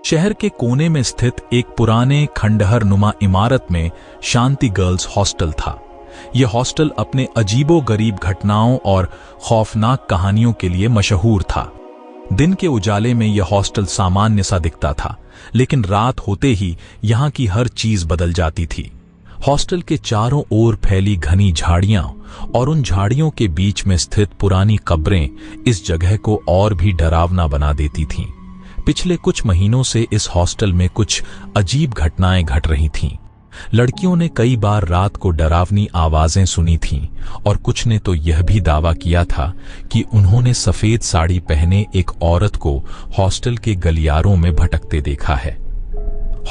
शहर के कोने में स्थित एक पुराने खंडहर नुमा इमारत में शांति गर्ल्स हॉस्टल था। यह हॉस्टल अपने अजीबो-गरीब घटनाओं और खौफनाक कहानियों के लिए मशहूर था। दिन के उजाले में यह हॉस्टल सामान्य सा दिखता था, लेकिन रात होते ही यहाँ की हर चीज बदल जाती थी। हॉस्टल के चारों ओर फैली घनी झाड़ियां और उन झाड़ियों के बीच में स्थित पुरानी कब्रें इस जगह को और भी डरावना बना देती थीं। पिछले कुछ महीनों से इस हॉस्टल में कुछ अजीब घटनाएं घट रही थीं। लड़कियों ने कई बार रात को डरावनी आवाजें सुनी थीं और कुछ ने तो यह भी दावा किया था कि उन्होंने सफेद साड़ी पहने एक औरत को हॉस्टल के गलियारों में भटकते देखा है।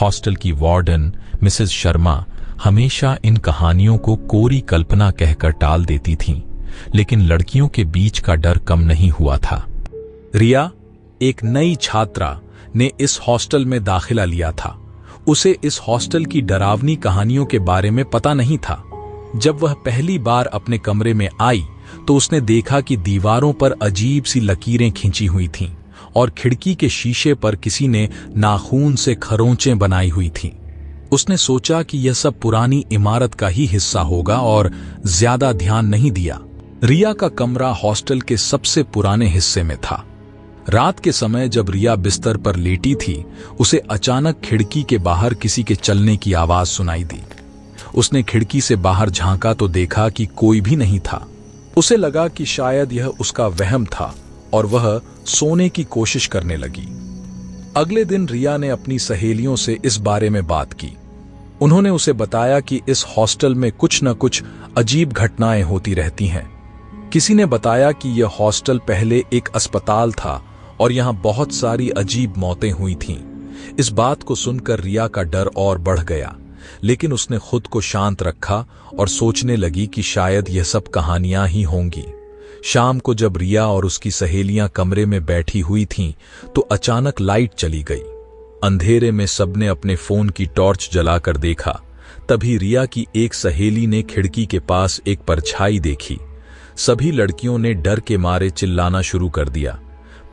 हॉस्टल की वार्डन मिसेस शर्मा हमेशा इन कहानियों को कोरी कल्पना कहकर टाल देती थीं, लेकिन लड़कियों के बीच का डर कम नहीं हुआ था। रिया, एक नई छात्रा, ने इस हॉस्टल में दाखिला लिया था। उसे इस हॉस्टल की डरावनी कहानियों के बारे में पता नहीं था। जब वह पहली बार अपने कमरे में आई तो उसने देखा कि दीवारों पर अजीब सी लकीरें खींची हुई थीं और खिड़की के शीशे पर किसी ने नाखून से खरोंचें बनाई हुई थीं। उसने सोचा कि यह सब पुरानी इमारत का ही हिस्सा होगा और ज्यादा ध्यान नहीं दिया। रिया का कमरा हॉस्टल के सबसे पुराने हिस्से में था। रात के समय जब रिया बिस्तर पर लेटी थी, उसे अचानक खिड़की के बाहर किसी के चलने की आवाज सुनाई दी। उसने खिड़की से बाहर झांका तो देखा कि कोई भी नहीं था। उसे लगा कि शायद यह उसका वहम था और वह सोने की कोशिश करने लगी। अगले दिन रिया ने अपनी सहेलियों से इस बारे में बात की। उन्होंने उसे बताया कि इस हॉस्टल में कुछ न कुछ अजीब घटनाएं होती रहती हैं। किसी ने बताया कि यह हॉस्टल पहले एक अस्पताल था और यहां बहुत सारी अजीब मौतें हुई थीं। इस बात को सुनकर रिया का डर और बढ़ गया, लेकिन उसने खुद को शांत रखा और सोचने लगी कि शायद यह सब कहानियां ही होंगी। शाम को जब रिया और उसकी सहेलियां कमरे में बैठी हुई थीं, तो अचानक लाइट चली गई। अंधेरे में सबने अपने फोन की टॉर्च जलाकर देखा। तभी रिया की एक सहेली ने खिड़की के पास एक परछाई देखी। सभी लड़कियों ने डर के मारे चिल्लाना शुरू कर दिया।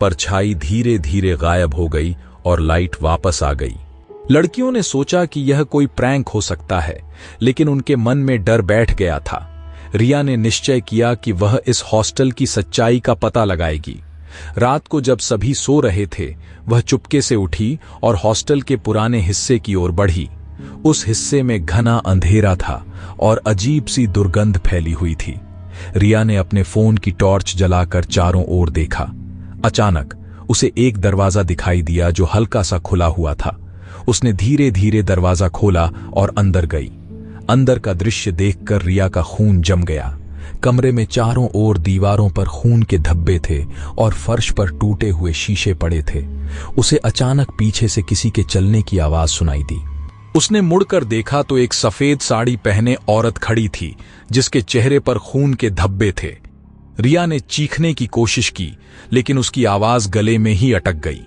परछाई धीरे धीरे गायब हो गई और लाइट वापस आ गई। लड़कियों ने सोचा कि यह कोई प्रैंक हो सकता है, लेकिन उनके मन में डर बैठ गया था। रिया ने निश्चय किया कि वह इस हॉस्टल की सच्चाई का पता लगाएगी। रात को जब सभी सो रहे थे, वह चुपके से उठी और हॉस्टल के पुराने हिस्से की ओर बढ़ी। उस हिस्से में घना अंधेरा था और अजीब सी दुर्गंध फैली हुई थी। रिया ने अपने फोन की टॉर्च जलाकर चारों ओर देखा। अचानक उसे एक दरवाजा दिखाई दिया जो हल्का सा खुला हुआ था। उसने धीरे धीरे दरवाजा खोला और अंदर गई। अंदर का दृश्य देखकर रिया का खून जम गया। कमरे में चारों ओर दीवारों पर खून के धब्बे थे और फर्श पर टूटे हुए शीशे पड़े थे। उसे अचानक पीछे से किसी के चलने की आवाज सुनाई दी। उसने मुड़कर देखा तो एक सफेद साड़ी पहने औरत खड़ी थी, जिसके चेहरे पर खून के धब्बे थे। रिया ने चीखने की कोशिश की, लेकिन उसकी आवाज गले में ही अटक गई।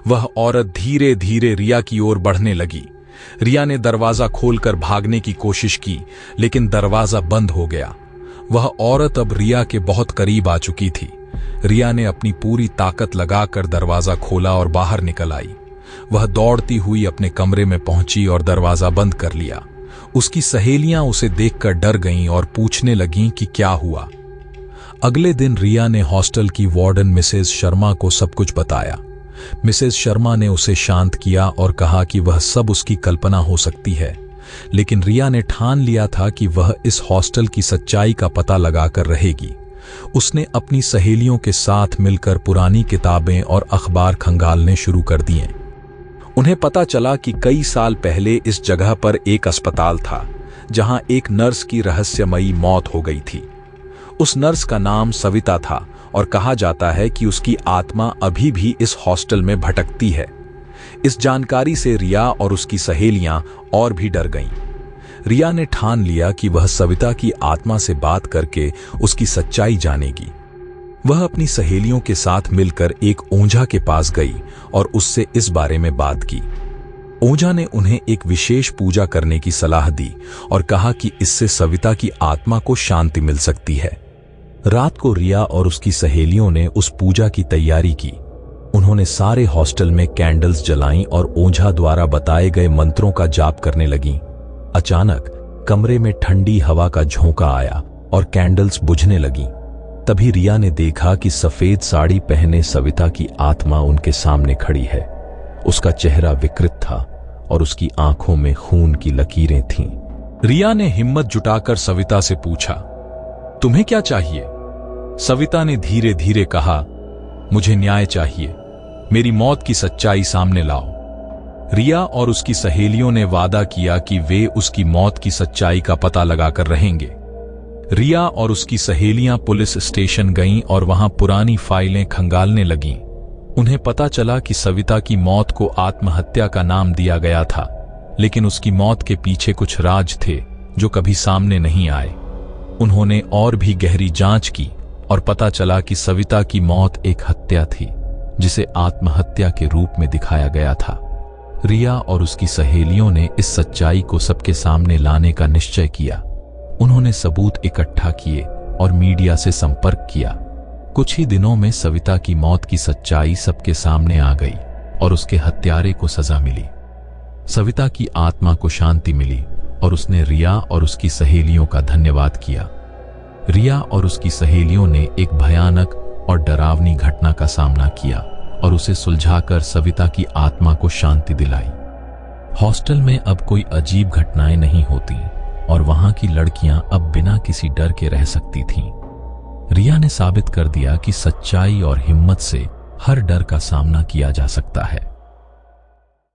वह औरत धीरे धीरे रिया की ओर बढ़ने लगी। रिया ने दरवाजा खोलकर भागने की कोशिश की, लेकिन दरवाजा बंद हो गया। वह औरत अब रिया के बहुत करीब आ चुकी थी। रिया ने अपनी पूरी ताकत लगाकर दरवाजा खोला और बाहर निकल आई। वह दौड़ती हुई अपने कमरे में पहुंची और दरवाजा बंद कर लिया। उसकी सहेलियां उसे देखकर डर गईं और पूछने लगीं कि क्या हुआ। अगले दिन रिया ने हॉस्टल की वार्डन मिसेस शर्मा को सब कुछ बताया। मिसेस शर्मा ने उसे शांत किया और कहा कि वह सब उसकी कल्पना हो सकती है, लेकिन रिया ने ठान लिया था कि वह इस हॉस्टल की सच्चाई का पता लगाकर रहेगी। उसने अपनी सहेलियों के साथ मिलकर पुरानी किताबें और अखबार खंगालने शुरू कर दिए। उन्हें पता चला कि कई साल पहले इस जगह पर एक अस्पताल था, जहां एक नर्स की रहस्यमयी मौत हो गई थी। उस नर्स का नाम सविता था और कहा जाता है कि उसकी आत्मा अभी भी इस हॉस्टल में भटकती है। इस जानकारी से रिया और उसकी सहेलियां और भी डर गईं। रिया ने ठान लिया कि वह सविता की आत्मा से बात करके उसकी सच्चाई जानेगी। वह अपनी सहेलियों के साथ मिलकर एक ओझा के पास गई और उससे इस बारे में बात की। ओझा ने उन्हें एक विशेष पूजा करने की सलाह दी और कहा कि इससे सविता की आत्मा को शांति मिल सकती है। रात को रिया और उसकी सहेलियों ने उस पूजा की तैयारी की। उन्होंने सारे हॉस्टल में कैंडल्स जलाईं और ओझा द्वारा बताए गए मंत्रों का जाप करने लगीं। अचानक कमरे में ठंडी हवा का झोंका आया और कैंडल्स बुझने लगीं। तभी रिया ने देखा कि सफेद साड़ी पहने सविता की आत्मा उनके सामने खड़ी है। उसका चेहरा विकृत था और उसकी आंखों में खून की लकीरें थीं। रिया ने हिम्मत जुटाकर सविता से पूछा, तुम्हें क्या चाहिए? सविता ने धीरे धीरे कहा, मुझे न्याय चाहिए, मेरी मौत की सच्चाई सामने लाओ। रिया और उसकी सहेलियों ने वादा किया कि वे उसकी मौत की सच्चाई का पता लगाकर रहेंगे। रिया और उसकी सहेलियां पुलिस स्टेशन गईं और वहां पुरानी फाइलें खंगालने लगीं। उन्हें पता चला कि सविता की मौत को आत्महत्या का नाम दिया गया था, लेकिन उसकी मौत के पीछे कुछ राज थे जो कभी सामने नहीं आए। उन्होंने और भी गहरी जांच की और पता चला कि सविता की मौत एक हत्या थी, जिसे आत्महत्या के रूप में दिखाया गया था। रिया और उसकी सहेलियों ने इस सच्चाई को सबके सामने लाने का निश्चय किया। उन्होंने सबूत इकट्ठा किए और मीडिया से संपर्क किया। कुछ ही दिनों में सविता की मौत की सच्चाई सबके सामने आ गई और उसके हत्यारे को सजा मिली। सविता की आत्मा को शांति मिली और उसने रिया और उसकी सहेलियों का धन्यवाद किया। रिया और उसकी सहेलियों ने एक भयानक और डरावनी घटना का सामना किया और उसे सुलझाकर सविता की आत्मा को शांति दिलाई। हॉस्टल में अब कोई अजीब घटनाएं नहीं होती और वहां की लड़कियां अब बिना किसी डर के रह सकती थीं। रिया ने साबित कर दिया कि सच्चाई और हिम्मत से हर डर का सामना किया जा सकता है।